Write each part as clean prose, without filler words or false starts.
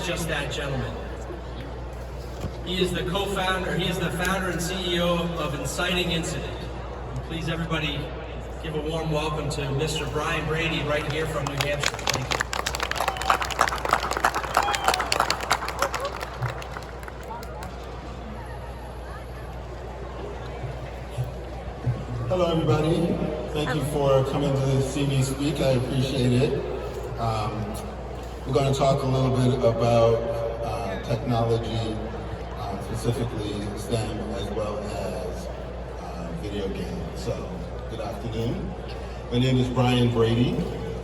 just that gentleman. He is the co-founder, he is the founder and CEO of Inciting Incident. And please everybody give a warm welcome to Mr. Brian Brady right here from New Hampshire. Thank you. Hello everybody, thank you for coming to see me speak, I appreciate it. We're going to talk a little bit about technology, specifically STEM as well as video games. So, good afternoon. My name is Brian Brady.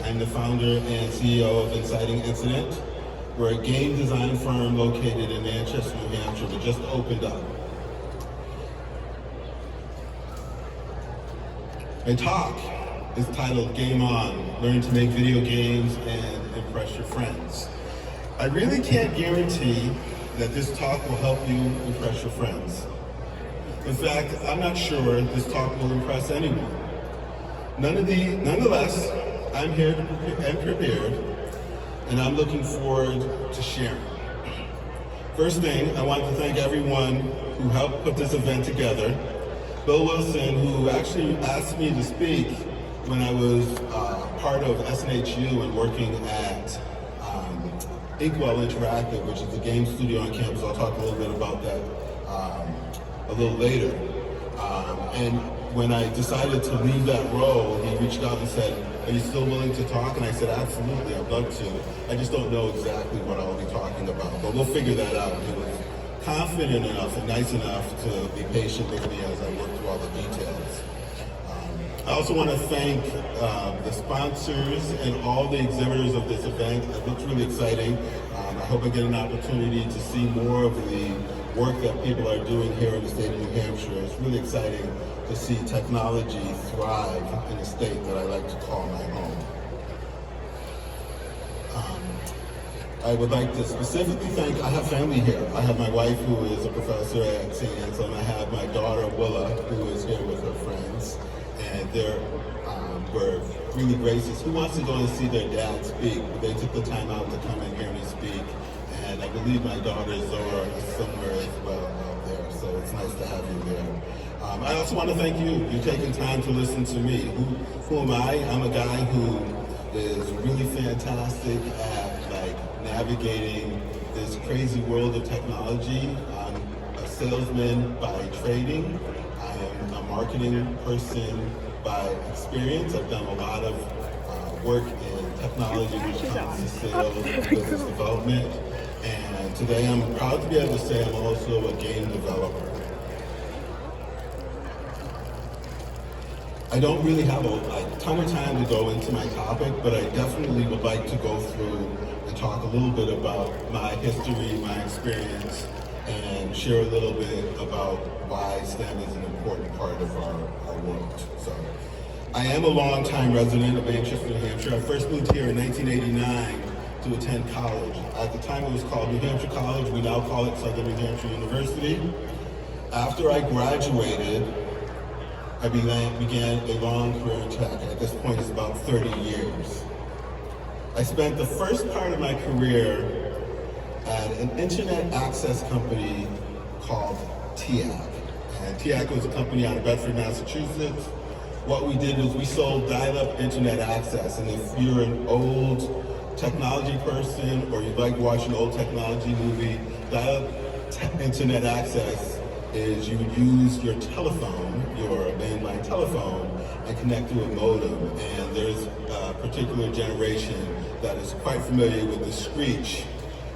I'm the founder and CEO of Inciting Incident. We're a game design firm located in Manchester, New Hampshire. We just opened up. My talk is titled Game On, Learn to Make Video Games and Impress Your Friends. I really can't guarantee that this talk will help you impress your friends. In fact, I'm not sure this talk will impress anyone. Nonetheless, I'm here and prepared, and I'm looking forward to sharing. First thing, I want to thank everyone who helped put this event together. Bill Wilson, who actually asked me to speak when I was part of SNHU and working at Inkwell Interactive, which is a game studio on campus. I'll talk a little bit about that a little later. And when I decided to leave that role, he reached out and said, "Are you still willing to talk?" And I said, "Absolutely, I'd love to. I just don't know exactly what I'll be talking about, but we'll figure that out." He was confident enough and nice enough to be patient with me as I worked through all the details. I also want to thank the sponsors and all the exhibitors of this event. It looks really exciting. I hope I get an opportunity to see more of the work that people are doing here in the state of New Hampshire. It's really exciting to see technology thrive in a state that I like to call my home. I would like to specifically thank, I have family here. I have my wife who is a professor at St. Anselm. I have my daughter Willa who is here with her friends. And they're were really gracious. Who wants to go and see their dad speak? But they took the time out to come and hear me speak. And I believe my daughter Zora is somewhere as well out there. So it's nice to have you there. I also want to thank you. You're taking time to listen to me. Who am I? I'm a guy who is really fantastic at navigating this crazy world of technology. I'm a salesman by trading. I am a marketing person by experience. I've done a lot of work in technology when it comes to sales and business development. And today I'm proud to be able to say I'm also a game developer. I don't really have a ton of time to go into my topic, but I definitely would like to go through and talk a little bit about my history, my experience, and share a little bit about why STEM is an important part of our world. So, I am a longtime resident of Manchester, New Hampshire. I first moved here in 1989 to attend college. At the time it was called New Hampshire College. We now call it Southern New Hampshire University. After I graduated, I began a long career in tech. At this point, it's about 30 years. I spent the first part of my career at an internet access company called TIAC. And TIAC was a company out of Bedford, Massachusetts. What we did was we sold dial-up internet access. And if you're an old technology person or you like watching an old technology movie, dial-up internet access is you would use your telephone, your landline telephone, and connect to a modem. And there's a particular generation that is quite familiar with the screech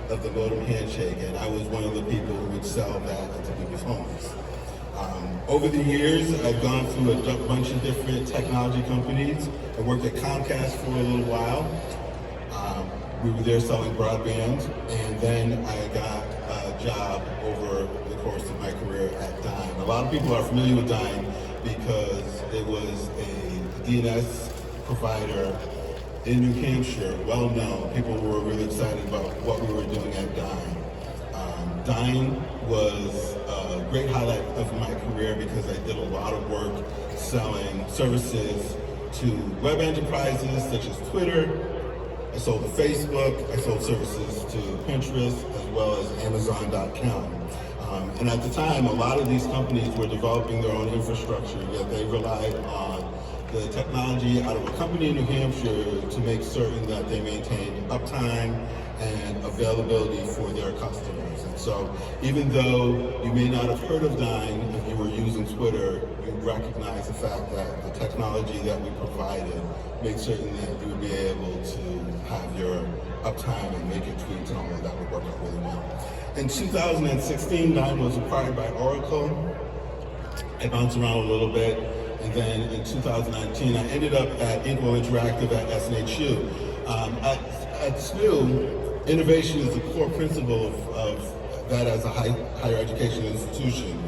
of the modem handshake, and I was one of the people who would sell that into people's homes. Over the years, I've gone through a bunch of different technology companies. I worked at Comcast for a little while. We were there selling broadband, and then I got a job over the course of my career at Dime. A lot of people are familiar with Dime because it was a DNS provider in New Hampshire, well known. People were really excited about what we were doing at Dime. Dime was a great highlight of my career because I did a lot of work selling services to web enterprises such as Twitter, I sold to Facebook, I sold services to Pinterest, as well as Amazon.com. And at the time, a lot of these companies were developing their own infrastructure, yet they relied on the technology out of a company in New Hampshire to make certain that they maintained uptime and availability for their customers. And so even though you may not have heard of Dine if you were using Twitter, you recognize the fact that the technology that we provided made certain that you would be able to have your uptime and make your tweets and all of that would work out really well. In 2016, Dine was acquired by Oracle. I bounced around a little bit, and then in 2019, I ended up at Inkwell Interactive at SNHU. At SNU, innovation is the core principle of that as a higher education institution.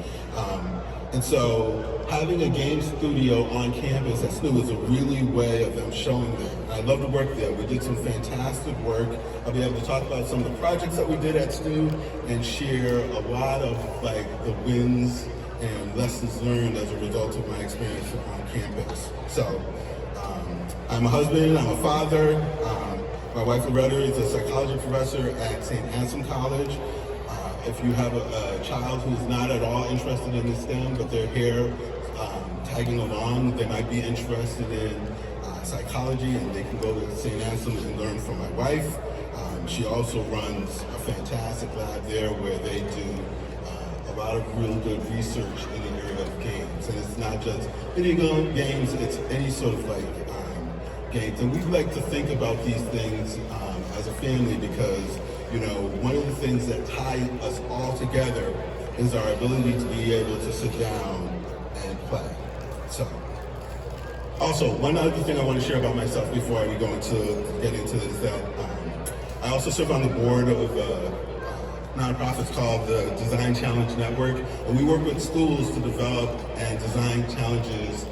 And so having a game studio on campus at SNU is a really way of them showing that. And I love to work there. We did some fantastic work. I'll be able to talk about some of the projects that we did at SNU and share a lot of like the wins and lessons learned as a result of my experience on campus. So I'm a husband, I'm a father. My wife Loretta is a psychology professor at St. Anselm College. If you have a child who's not at all interested in the STEM, but they're here tagging along, they might be interested in psychology, and they can go to St. Anselm and learn from my wife. She also runs a fantastic lab there where they do a lot of real good research in the area of games. And it's not just video games, it's any sort of like games. And we like to think about these things as a family because, you know, one of the things that tie us all together is our ability to be able to sit down and play. So, also, one other thing I want to share about myself before we get into this is that I also serve on the board of nonprofits called the Design Challenge Network, and we work with schools to develop and design challenges.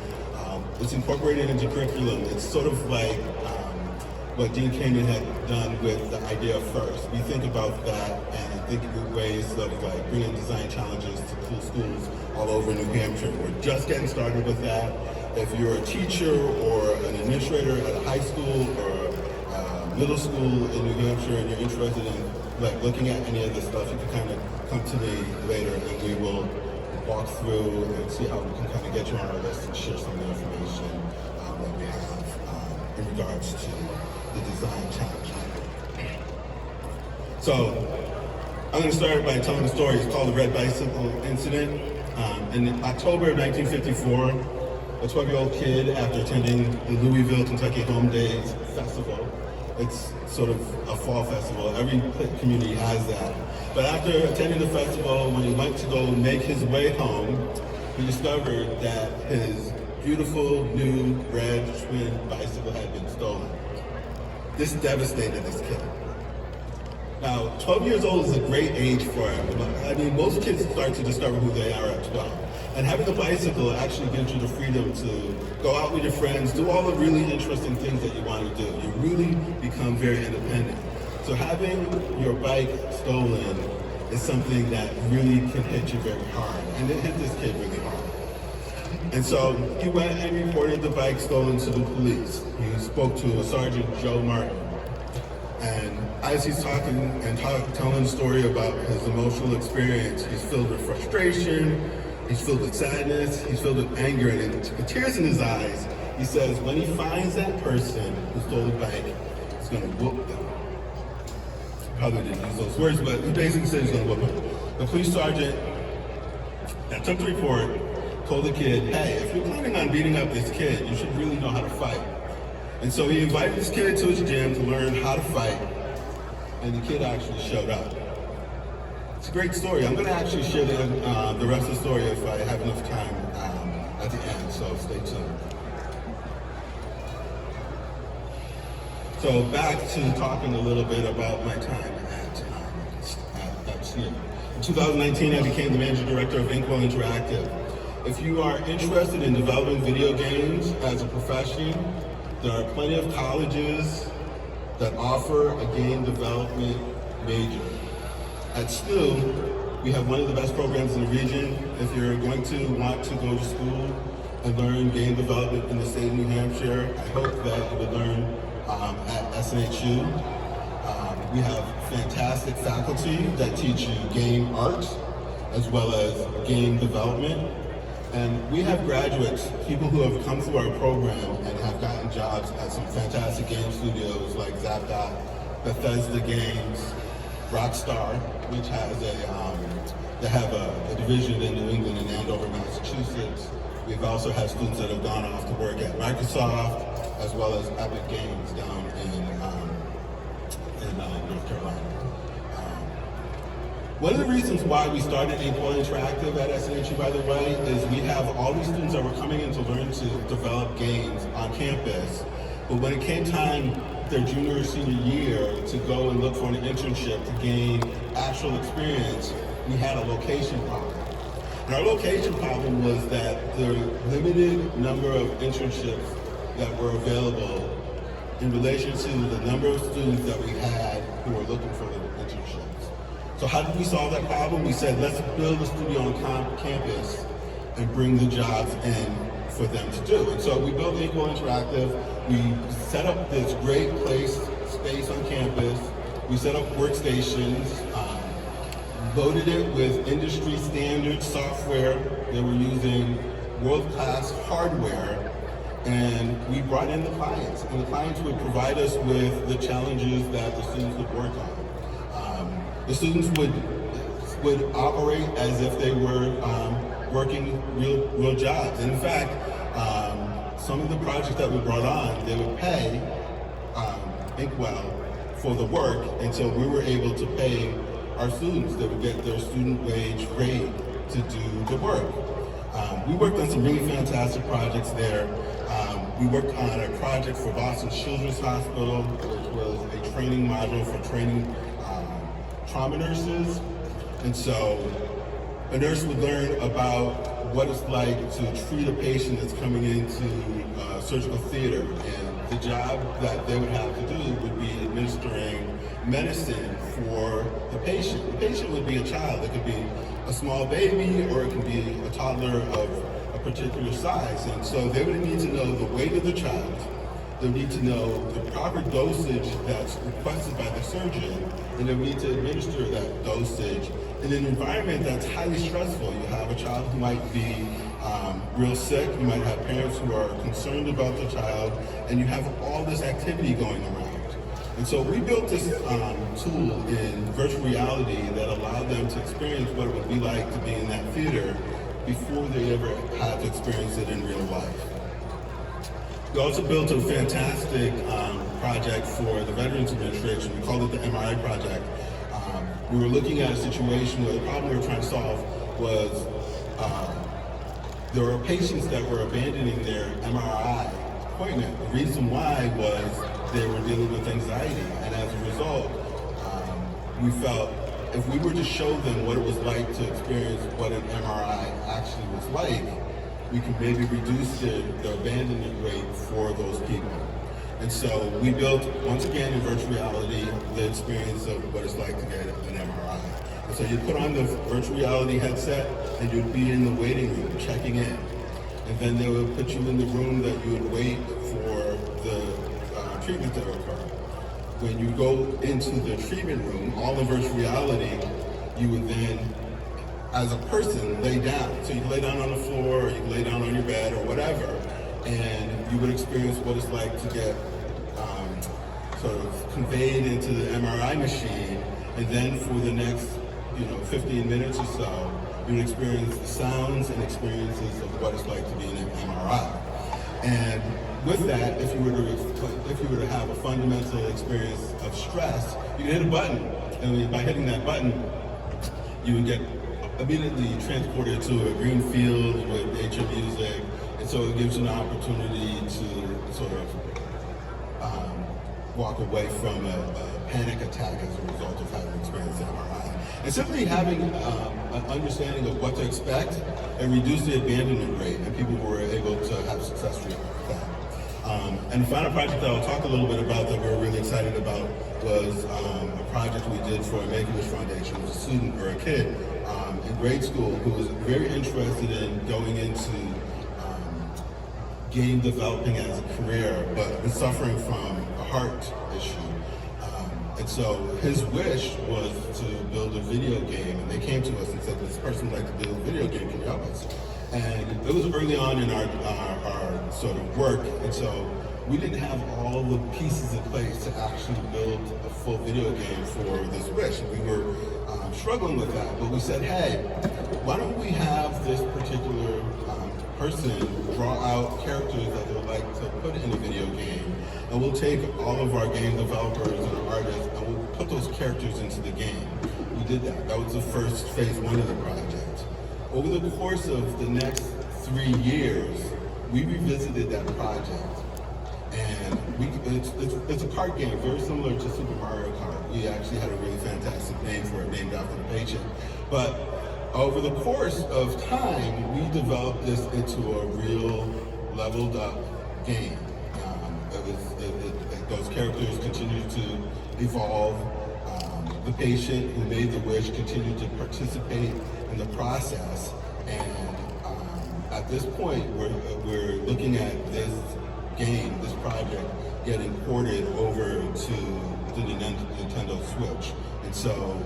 It's incorporated into curriculum. It's sort of like what Dean Kamen had done with the idea of FIRST. We think about that and think of ways of like bringing design challenges to cool schools all over New Hampshire. We're just getting started with that. If you're a teacher or an administrator at a high school or middle school in New Hampshire and you're interested in like looking at any of this stuff, you can kind of come to me later and we will walk through and see how we can kind of get you on our list and share some of the information that we have in regards to the design challenge. So I'm going to start by telling the story. It's called the Red Bicycle Incident. In October of 1954, a 12-year-old kid, after attending the Louisville, Kentucky Home Days Festival, it's sort of a fall festival. Every community has that. But after attending the festival, when he went to go make his way home, he discovered that his beautiful new red twin bicycle had been stolen. This devastated this kid. Now, 12 years old is a great age for him. I mean, most kids start to discover who they are at 12. And having a bicycle actually gives you the freedom to go out with your friends, do all the really interesting things that you want to do. You really become very independent. So having your bike stolen is something that really can hit you very hard. And it hit this kid really hard. And so he went and reported the bike stolen to the police. He spoke to Sergeant Joe Martin. And as he's talking and telling the story about his emotional experience, he's filled with frustration, he's filled with sadness, he's filled with anger, and with tears in his eyes, he says when he finds that person who stole the bike, he's going to whoop them. Probably didn't use those words, but he basically said he's going to whoop them. The police sergeant that took the report told the kid, hey, if you're planning on beating up this kid, you should really know how to fight. And so he invited this kid to his gym to learn how to fight, and the kid actually showed up. It's a great story. I'm going to actually share the rest of the story if I have enough time at the end, so stay tuned. So back to talking a little bit about my time at SNU. In 2019, I became the managing director of Inkwell Interactive. If you are interested in developing video games as a profession, there are plenty of colleges that offer a game development major. At SNU, we have one of the best programs in the region. If you're going to want to go to school and learn game development in the state of New Hampshire, I hope that you would learn at SNHU. We have fantastic faculty that teach you game art as well as game development. And we have graduates, people who have come through our program and have gotten jobs at some fantastic game studios like Zapdot, Bethesda Games, Rockstar, which has they have a division in New England and Andover, Massachusetts. We've also had students that have gone off to work at Microsoft as well as Epic Games down in North Carolina. One of the reasons why we started Expo Interactive at SNHU, by the way, is we have all these students that were coming in to learn to develop games on campus. But when it came time their junior or senior year to go and look for an internship to gain actual experience, we had a location problem. And our location problem was that the limited number of internships that were available in relation to the number of students that we had who were looking for the internships. So how did we solve that problem? We said, let's build a studio on campus and bring the jobs in for them to do. And so we built Expo Interactive. We set up this great space on campus. We set up workstations, loaded it with industry standard software. They were using world-class hardware, and we brought in the clients. And the clients would provide us with the challenges that the students would work on. The students would operate as if they were working real jobs. And in fact, some of the projects that we brought on, they would pay Inkwell for the work until we were able to pay our students. They would get their student wage rate to do the work. We worked on some really fantastic projects there. We worked on a project for Boston Children's Hospital, which was a training module for training trauma nurses. And so a nurse would learn about what it's like to treat a patient that's coming into surgical theater. And the job that they would have to do would be administering medicine for the patient. The patient would be a child. It could be a small baby or it could be a toddler of a particular size. And so they would need to know the weight of the child. They would need to know the proper dosage that's requested by the surgeon, and they would need to administer that dosage in an environment that's highly stressful. You have a child who might be real sick, you might have parents who are concerned about the child, and you have all this activity going around. And so we built this tool in virtual reality that allowed them to experience what it would be like to be in that theater before they ever had to experience it in real life. We also built a fantastic project for the Veterans Administration. We called it the MRI project. We were looking at a situation where the problem we were trying to solve was there were patients that were abandoning their MRI appointment. The reason why was they were dealing with anxiety, and as a result, we felt if we were to show them what it was like to experience what an MRI actually was like, we could maybe reduce the abandonment rate for those people. And so we built, once again in virtual reality, the experience of what it's like to get an MRI. And so you'd put on the virtual reality headset and you'd be in the waiting room checking in. And then they would put you in the room that you would wait for the treatment to occur. When you go into the treatment room, all in virtual reality, you would then, as a person, lay down. So you can lay down on the floor, or you can lay down on your bed, or whatever, and you would experience what it's like to get sort of conveyed into the MRI machine, and then for the next 15 minutes or so, you would experience the sounds and experiences of what it's like to be in an MRI. And with that, if you were to have a fundamental experience of stress, you can hit a button, and by hitting that button, you would get immediately transported to a green field with nature music, and so it gives you an opportunity to sort of walk away from a panic attack as a result of having experienced MRI. And simply having an understanding of what to expect and reduce the abandonment rate, and people were able to have success with that. And the final project that I'll talk a little bit about that we're really excited about was a project we did for a Make-A-Wish Foundation. It was a student or a kid in grade school who was very interested in going into game developing as a career, but was suffering from a heart issue. And so his wish was to build a video game, and they came to us and said, this person would like to build a video game, can you help us? And it was early on in our sort of work, and so we didn't have all the pieces in place to actually build a full video game for this wish. We were struggling with that, but we said, hey, why don't we have this particular person draw out characters that they would like to put in a video game, and we'll take all of our game developers and our artists and we'll put those characters into the game. We did that. That was the first phase one of the project. Over the course of the next 3 years, we revisited that project, and it's a card game very similar to Super Mario Kart. We actually had a really fantastic name for it, named after the patient. But over the course of time, we developed this into a real leveled up game. Those characters continued to evolve. The patient who made the wish continued to participate in the process. And at this point, we're looking at this game, this project, getting ported over to the Nintendo Switch. And so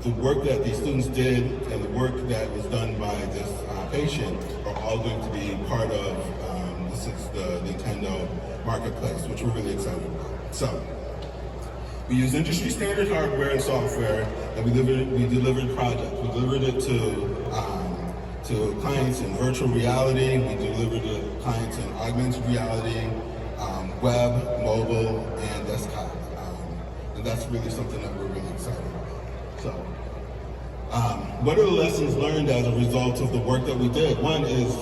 the work that these students did and the work that was done by this patient are all going to be part of this is the Nintendo marketplace, which we're really excited about. So we use industry standard hardware and software, and we delivered projects. We delivered it to clients in virtual reality. We delivered it to clients in augmented reality, web, mobile, and desktop. And that's really something that we're really excited about. So, what are the lessons learned as a result of the work that we did? One is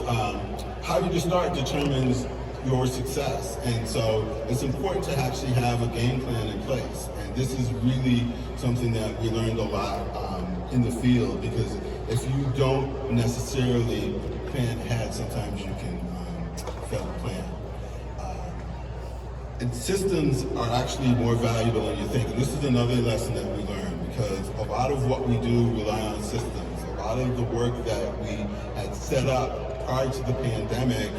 how you start determines your success. And so it's important to actually have a game plan in place. And this is really something that we learned a lot in the field, because if you don't necessarily plan ahead, sometimes you can fail to plan. And systems are actually more valuable than you think. And this is another lesson that we learned, because a lot of what we do rely on systems. A lot of the work that we had set up prior to the pandemic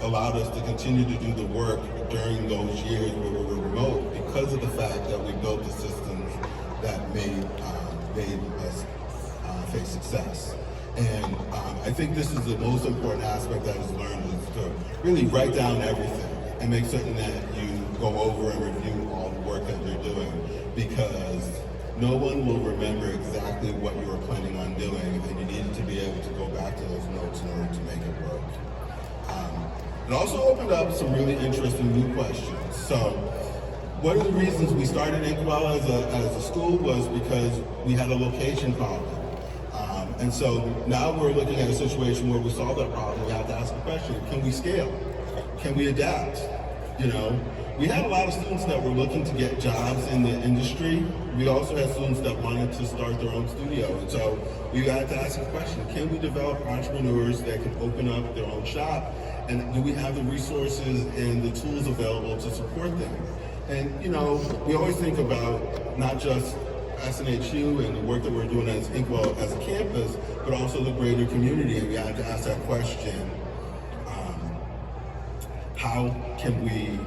allowed us to continue to do the work during those years where we were remote, because of the fact that we built the systems that made us face success. And I think this is the most important aspect that was learned, is to really write down everything and make certain that you go over and review all the work that you're doing, because no one will remember exactly what you were planning on doing, and you needed to be able to go back to those notes in order to make it work. It also opened up some really interesting new questions. So one of the reasons we started Inkwell as a school was because we had a location problem. And so now we're looking at a situation where we solve that problem. We have to ask the question, can we scale? Can we adapt? You know, we had a lot of students that were looking to get jobs in the industry. We also had students that wanted to start their own studio. And so we had to ask the question, can we develop entrepreneurs that can open up their own shop? And do we have the resources and the tools available to support them? And you know, we always think about not just SNHU and the work that we're doing as Inkwell as a campus, but also the greater community. And we had to ask that question, how can we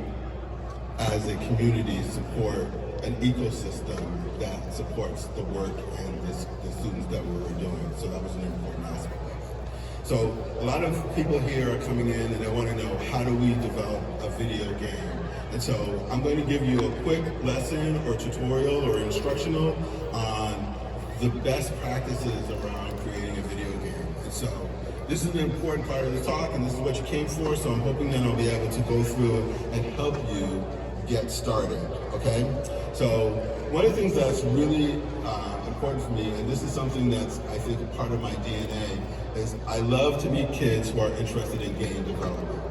as a community support an ecosystem that supports the work and the students that we were doing? So that was an important aspect. So a lot of people here are coming in and they want to know, how do we develop a video game? And so I'm going to give you a quick lesson or tutorial or instructional on the best practices around creating a video game. And so this is an important part of the talk, and this is what you came for, so I'm hoping that I'll be able to go through and help you get started, okay? So one of the things that's really important for me, and this is something that's, I think, a part of my DNA, is I love to meet kids who are interested in game development.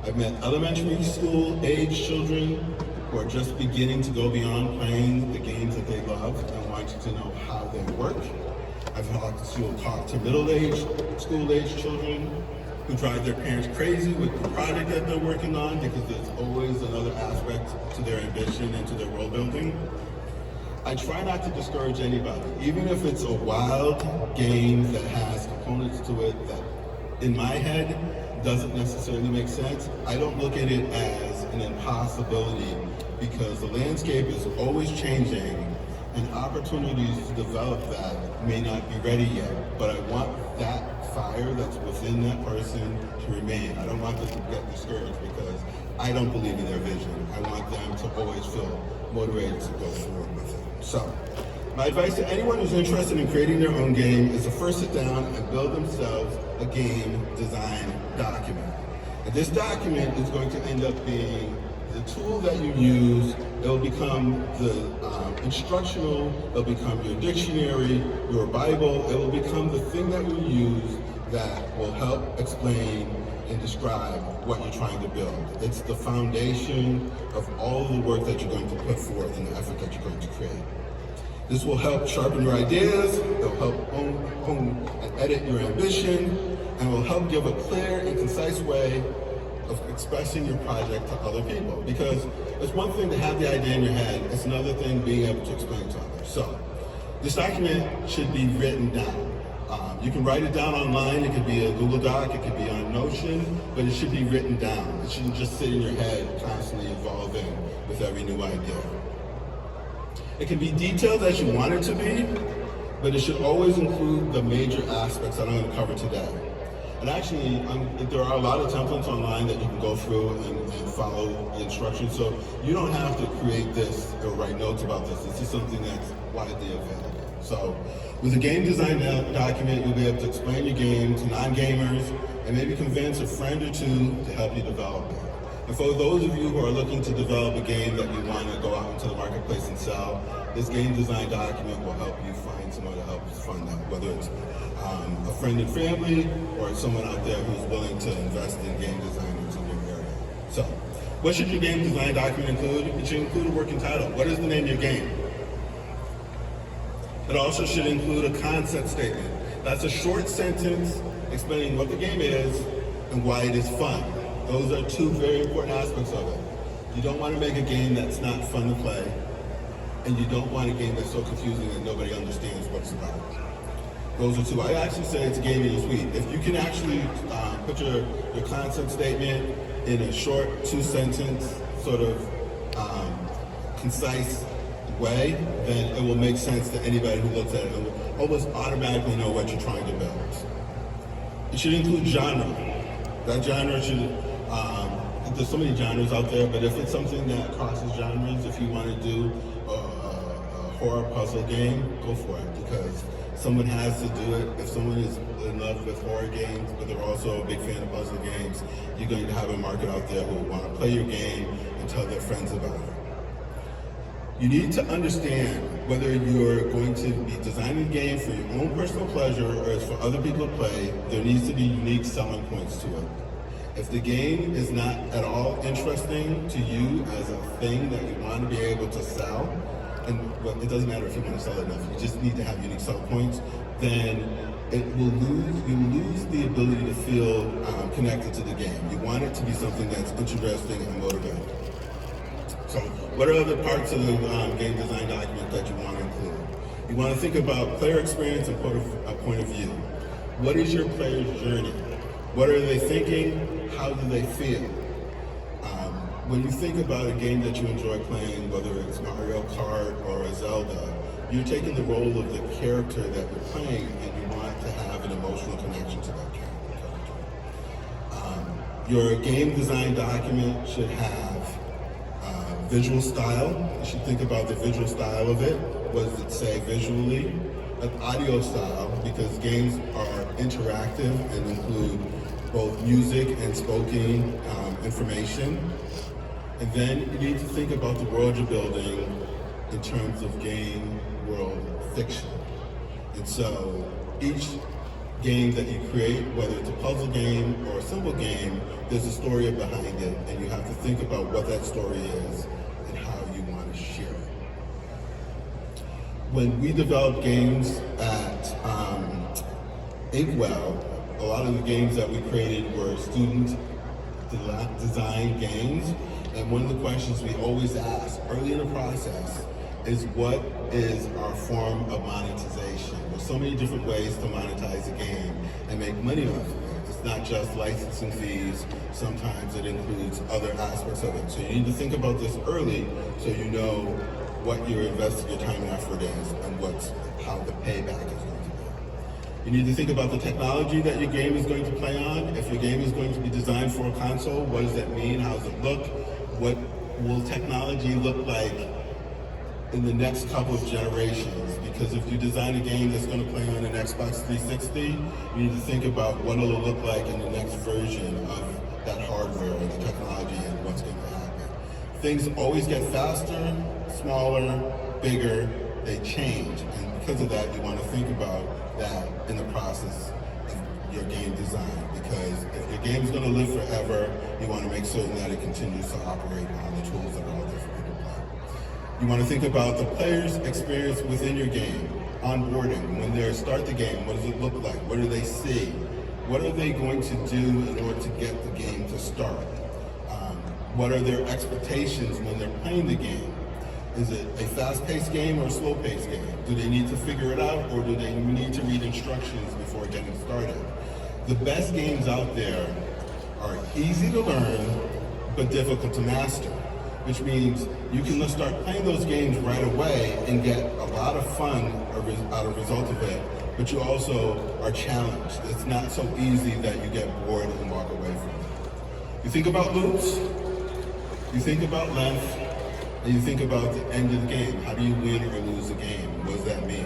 I've met elementary school age children who are just beginning to go beyond playing the games that they love and want to know how they work. I've talked to middle-aged, school-age children who drive their parents crazy with the project that they're working on, because there's always another aspect to their ambition and to their world building. I try not to discourage anybody, even if it's a wild game that has components to it that, in my head, doesn't necessarily make sense, I don't look at it as an impossibility because the landscape is always changing and opportunities to develop that may not be ready yet. But I want that fire that's within that person to remain. I don't want them to get discouraged because I don't believe in their vision. I want them to always feel motivated to go forward with it. So, my advice to anyone who's interested in creating their own game is to first sit down and build themselves a game design document. And this document is going to end up being the tool that you use. It will become the instructional, it will become your dictionary, your Bible. It will become the thing that you use that will help explain and describe what you're trying to build. It's the foundation of all of the work that you're going to put forth and the effort that you're going to create. This will help sharpen your ideas, it will help own and edit your ambition, and will help give a clear and concise way of expressing your project to other people. Because it's one thing to have the idea in your head, it's another thing being able to explain to others. So, this document should be written down. You can write it down online, it could be a Google Doc, it could be on Notion, but it should be written down. It shouldn't just sit in your head, constantly evolving with every new idea. It can be detailed as you want it to be, but it should always include the major aspects that I'm going to cover today. And actually, there are a lot of templates online that you can go through and follow the instructions, so you don't have to create this or write notes about this. This is something that's widely available. So, with a game design document, you'll be able to explain your game to non-gamers and maybe convince a friend or two to help you develop it. And for those of you who are looking to develop a game that you want to go out into the marketplace and sell, this game design document will help you find someone to help you fund that, whether it's a friend and family or someone out there who's willing to invest in game designers in your area. So, what should your game design document include? It should include a working title. What is the name of your game? It also should include a concept statement. That's a short sentence explaining what the game is and why it is fun. Those are two very important aspects of it. You don't want to make a game that's not fun to play, and you don't want a game that's so confusing that nobody understands what it's about. Those are two. I actually say it's gaming is sweet. If you can actually put your concept statement in a short 2-sentence sort of concise way, then it will make sense to anybody who looks at it and will almost automatically know what you're trying to build. It should include genre. That genre should, there's so many genres out there, but if it's something that crosses genres, if you want to do a horror puzzle game, go for it, because someone has to do it. If someone is in love with horror games, but they're also a big fan of puzzle games, you're going to have a market out there who will want to play your game and tell their friends about it. You need to understand whether you're going to be designing a game for your own personal pleasure or it's for other people to play. There needs to be unique selling points to it. If the game is not at all interesting to you as a thing that you want to be able to sell, and well, it doesn't matter if you want to sell it enough, you just need to have unique selling points, then you lose the ability to feel connected to the game. You want it to be something that's interesting and motivating. So, what are other parts of the game design document that you want to include? You want to think about player experience and point of view. What is your player's journey? What are they thinking? How do they feel? When you think about a game that you enjoy playing, whether it's Mario Kart or a Zelda, you're taking the role of the character that you're playing and you want to have an emotional connection to that character. Your game design document should have visual style. You should think about the visual style of it. What does it say visually? An audio style, because games are interactive and include both music and spoken information. And then you need to think about the world you're building in terms of game world fiction. And so each game that you create, whether it's a puzzle game or a simple game, there's a story behind it, and you have to think about what that story is and how you want to share it. When we developed games at Inkwell, a lot of the games that we created were student design games, and one of the questions we always ask early in the process is, what is our form of monetization? There's so many different ways to monetize a game and make money off of it. It's It's not just licensing fees. Sometimes it includes other aspects of it. So you need to think about this early so you know what you're investing your time and effort is and how the payback is going to be. You need to think about the technology that your game is going to play on. If your game is going to be designed for a console, what does that mean? How does it look? What will technology look like in the next couple of generations? Because if you design a game that's going to play on an Xbox 360, you need to think about what it'll look like in the next version of that hardware and the technology and what's going to happen. Things always get faster, smaller, bigger, they change. And because of that, you want to think about that in the process of your game design. Because if your game is going to live forever, you want to make certain that it continues to operate on the tools that are out there for people to play. You want to think about the player's experience within your game, onboarding. When they start the game, what does it look like? What do they see? What are they going to do in order to get the game to start? What are their expectations when they're playing the game? Is it a fast-paced game or a slow-paced game? Do they need to figure it out, or do they need to read instructions before getting started? The best games out there are easy to learn, but difficult to master, which means you can start playing those games right away and get a lot of fun out of result of it, but you also are challenged. It's not so easy that you get bored and walk away from it. You think about loops, you think about length, and you think about the end of the game. How do you win or lose a game? What does that mean?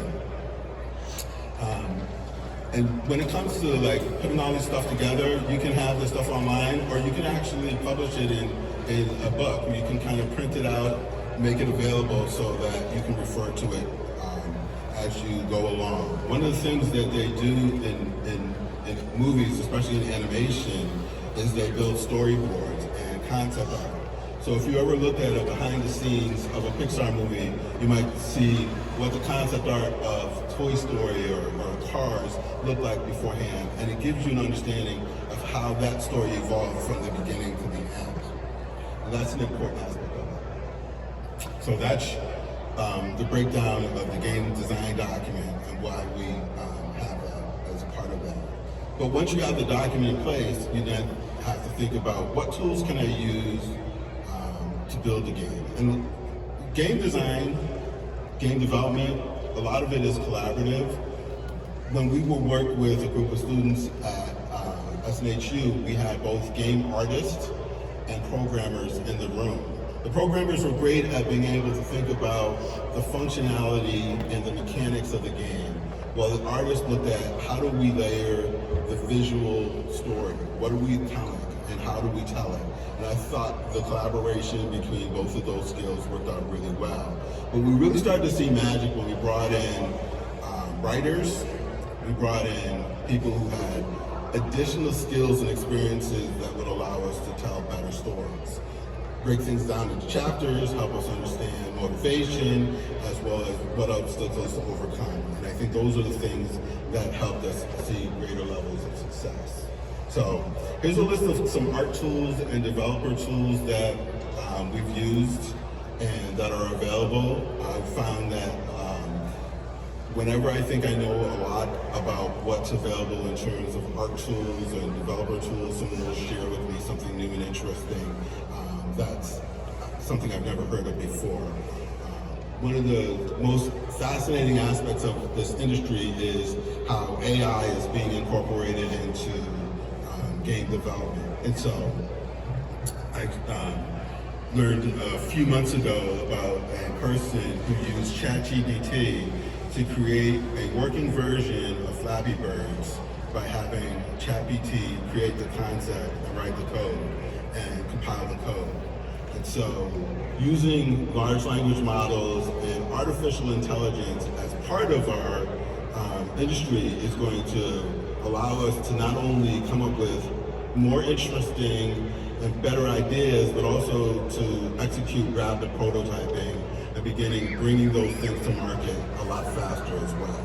And when it comes to like putting all this stuff together, you can have this stuff online, or you can actually publish it in a book. You can kind of print it out, make it available so that you can refer to it as you go along. One of the things that they do in movies, especially in animation, is they build storyboards and concept art. So if you ever look at a behind the scenes of a Pixar movie, you might see what the concept art of Toy Story or Cars look like beforehand, and it gives you an understanding of how that story evolved from the beginning to the end. And that's an important aspect of it. So that's the breakdown of the game design document and why we have that as a part of that. But once you have the document in place, you then have to think about what tools can I use to build the game. And game design, game development, a lot of it is collaborative. When we would work with a group of students at SNHU, we had both game artists and programmers in the room. The programmers were great at being able to think about the functionality and the mechanics of the game, while the artists looked at how do we layer the visual story, what are we telling, and how do we tell it. And I thought the collaboration between both of those skills worked out really well. But we really started to see magic when we brought in writers, we brought in people who had additional skills and experiences that would allow us to tell better stories. Break things down into chapters, help us understand motivation, as well as what obstacles to overcome. And I think those are the things that helped us see greater levels of success. So here's a list of some art tools and developer tools that we've used and that are available. I've found that whenever I think I know a lot about what's available in terms of art tools and developer tools, someone will share with me something new and interesting. That's something I've never heard of before. One of the most fascinating aspects of this industry is how AI is being incorporated into game development. And so I learned a few months ago about a person who used ChatGPT to create a working version of Flappy Birds by having ChatGPT create the concept and write the code and compile the code. And so using large language models and artificial intelligence as part of our industry is going to allow us to not only come up with more interesting and better ideas, but also to execute rapid prototyping and bringing those things to market a lot faster as well.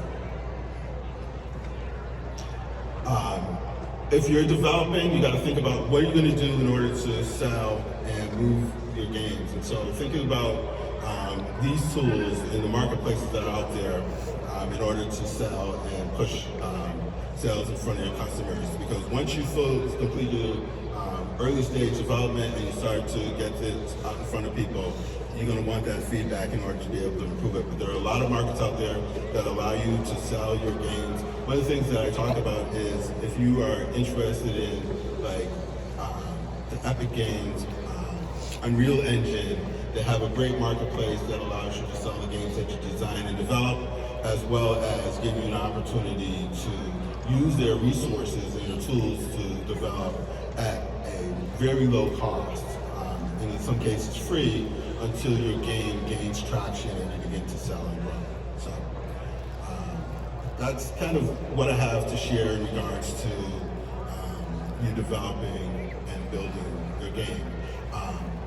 If you're developing, you got to think about what are you going to do in order to sell and move your games. And so thinking about these tools in the marketplaces that are out there, in order to sell and push sales in front of your customers. Because once you complete your early stage development and you start to get this out in front of people, you're going to want that feedback in order to be able to improve it. But there are a lot of markets out there that allow you to sell your games. One of the things that I talk about is if you are interested in like the Epic Games, Unreal Engine, they have a great marketplace that allows you to sell the games that you design and develop, as well as give you an opportunity to use their resources and your tools to develop at a very low cost, and in some cases free, until your game gains traction and you begin to sell and grow. So that's kind of what I have to share in regards to you developing and building your game.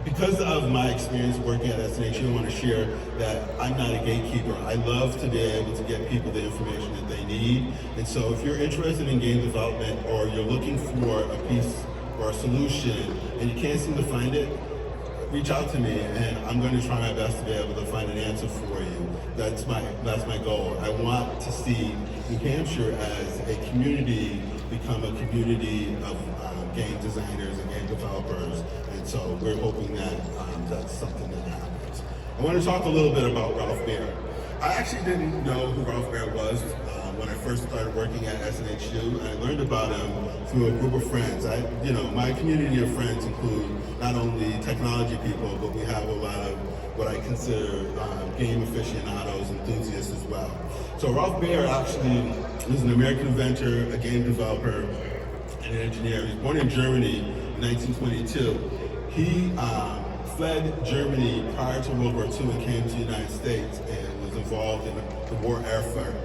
Because of my experience working at SNHU, I want to share that I'm not a gatekeeper. I love to be able to get people the information that they need. And so if you're interested in game development or you're looking for a piece or a solution and you can't seem to find it, reach out to me and I'm going to try my best to be able to find an answer for you. That's my goal. I want to see New Hampshire as a community become a community of game designers and game developers, and so we're hoping that that's something that happens. I want to talk a little bit about Ralph Baer. I actually didn't know who Ralph Baer was when I first started working at SNHU. I learned about him through a group of friends. My community of friends include not only technology people, but we have a lot of what I consider game aficionados, enthusiasts as well. So Ralph Baer actually is an American inventor, a game developer, and an engineer. He was born in Germany in 1922. He fled Germany prior to World War II and came to the United States and was involved in the war effort.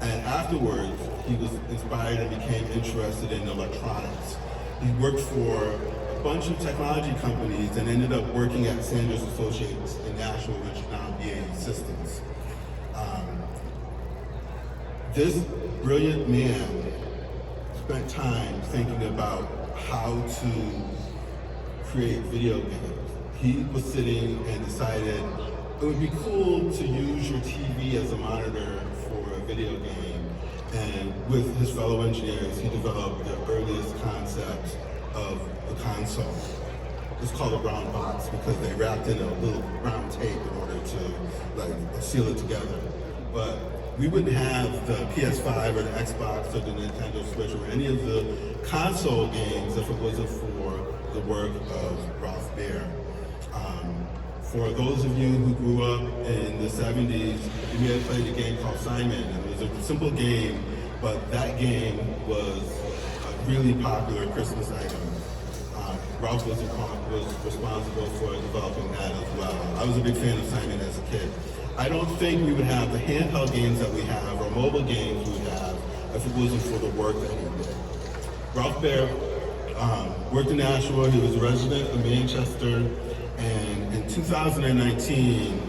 And afterwards, he was inspired and became interested in electronics. He worked for a bunch of technology companies and ended up working at Sanders Associates in Nashville, which is now BAE Systems. This brilliant man spent time thinking about how to create video games. He was sitting and decided it would be cool to use your TV as a monitor for a video game. And with his fellow engineers, he developed the earliest concept of the console. It's called a brown box because they wrapped in a little brown tape in order to seal it together. But we wouldn't have the PS5 or the Xbox or the Nintendo Switch or any of the console games if it wasn't for the work of Ralph Baer. For those of you who grew up in the 70s, you may have played a game called Simon. It was a simple game, but that game was a really popular Christmas item. Ralph was responsible for developing that as well. I was a big fan of Simon as a kid. I don't think we would have the handheld games that we have or mobile games we would have if it wasn't for the work that he did. Ralph Baer worked in Nashua. He was a resident of Manchester. And in 2019,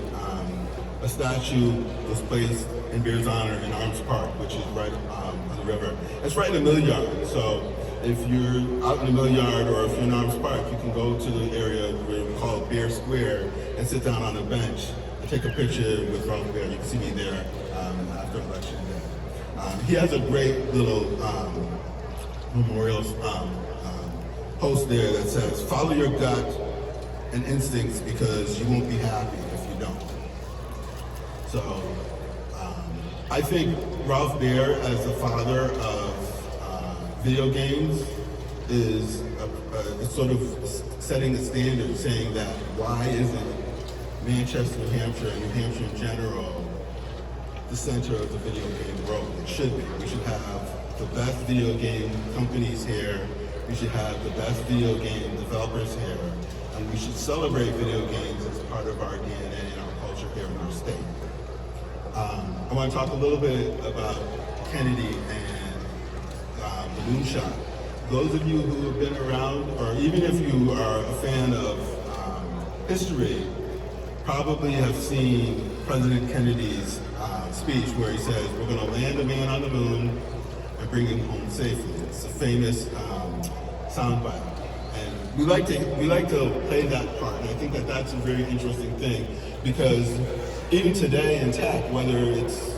a statue was placed in Baer's honor in Arms Park, which is right on the river. It's right in the Mill Yard. So if you're out in the Mill Yard or if you're in Arms Park, you can go to the area where we call Baer Square and sit down on a bench and take a picture with Ralph Baer. You can see me there after election day. He has a great little memorial post there that says, "Follow your gut and instincts because you won't be happy if you don't." So I think Ralph Baer, as the father of video games, is sort of setting the standard, saying that why isn't Manchester, New Hampshire, and New Hampshire in general the center of the video game world? It should be. We should have the best video game companies here. We should have the best video game developers here. And we should celebrate video games as part of our DNA and our culture here in our state. I want to talk a little bit about Kennedy and the moonshot. Those of you who have been around, or even if you are a fan of history, probably have seen President Kennedy's speech where he says, "We're going to land a man on the moon and bring him home safely." It's a famous soundbite. We like to play that part, and I think that that's a very interesting thing, because even today in tech, whether it's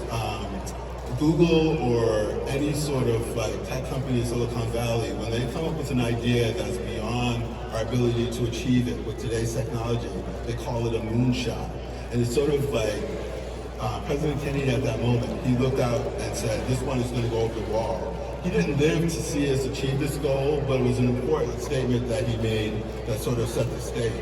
Google or any sort of like tech company in Silicon Valley, when they come up with an idea that's beyond our ability to achieve it with today's technology, they call it a moonshot. And it's sort of like President Kennedy at that moment, he looked out and said, this one is going to go over the wall. He didn't live to see us achieve this goal, but it was an important statement that he made that sort of set the stage.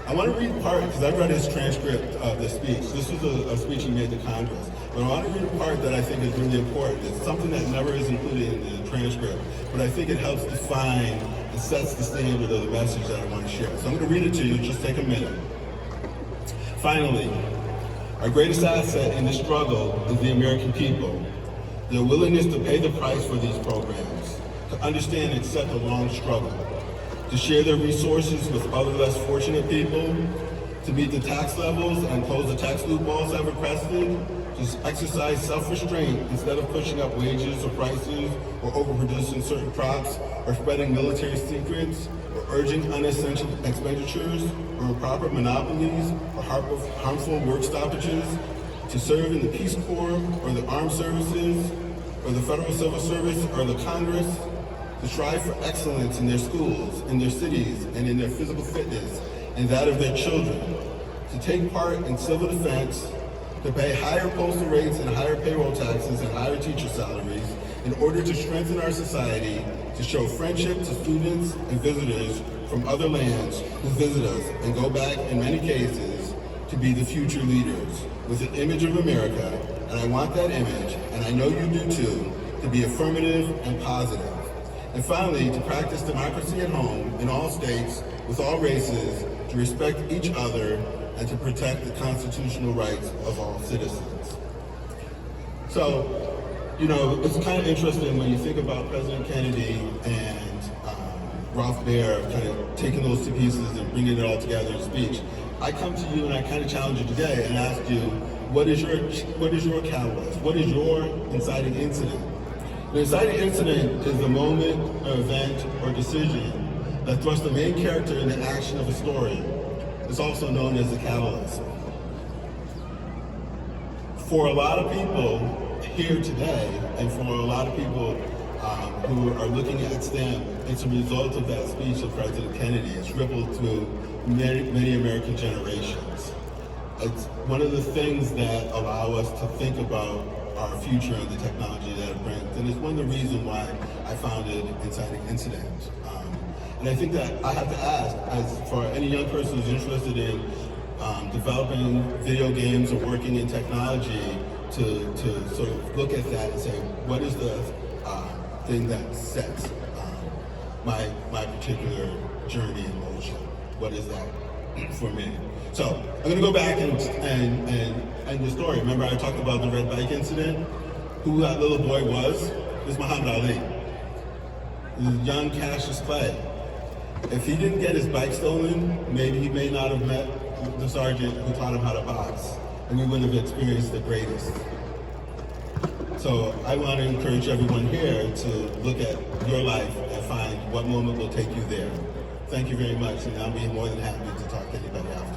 I want to read part, because I read his transcript of the speech. This was a speech he made to Congress. But I want to read a part that I think is really important. It's something that never is included in the transcript, but I think it helps define and sets the standard of the message that I want to share. So I'm going to read it to you, just take a minute. Finally, our greatest asset in this struggle is the American people. Their willingness to pay the price for these programs, to understand and accept the long struggle, to share their resources with other less fortunate people, to meet the tax levels and close the tax loopholes I've requested, to exercise self-restraint instead of pushing up wages or prices or overproducing certain crops or spreading military secrets or urging unessential expenditures or improper monopolies or harmful work stoppages, to serve in the Peace Corps or the Armed Services or the Federal Civil Service or the Congress, to strive for excellence in their schools, in their cities, and in their physical fitness and that of their children, to take part in civil defense, to pay higher postal rates and higher payroll taxes and higher teacher salaries in order to strengthen our society, to show friendship to students and visitors from other lands who visit us and go back in many cases to be the future leaders with an image of America, and I want that image, and I know you do too, to be affirmative and positive. And finally, to practice democracy at home in all states, with all races, to respect each other, and to protect the constitutional rights of all citizens. So, you know, it's kind of interesting when you think about President Kennedy and Ralph Baer kind of taking those two pieces and bringing it all together in speech. I come to you and I kind of challenge you today and ask you, what is your catalyst? What is your inciting incident? The inciting incident is the moment, or event, or decision that thrusts the main character in the action of a story. It's also known as the catalyst. For a lot of people here today, and for a lot of people who are looking at STEM, it's a result of that speech of President Kennedy. It's rippled through many American generations. It's one of the things that allow us to think about our future and the technology that it brings. And it's one of the reasons why I founded Inciting Incident. And I think that I have to ask, as for any young person who's interested in developing video games or working in technology, to sort of look at that and say, what is the thing that sets my particular journey in motion? What is that for me? So I'm going to go back and the story. Remember I talked about the red bike incident? Who that little boy was? It was Muhammad Ali. It was young Cassius Clay. If he didn't get his bike stolen, maybe he may not have met the sergeant who taught him how to box, and we wouldn't have experienced the greatest. So I want to encourage everyone here to look at your life and find what moment will take you there. Thank you very much, and I'll be more than happy to talk to anybody else.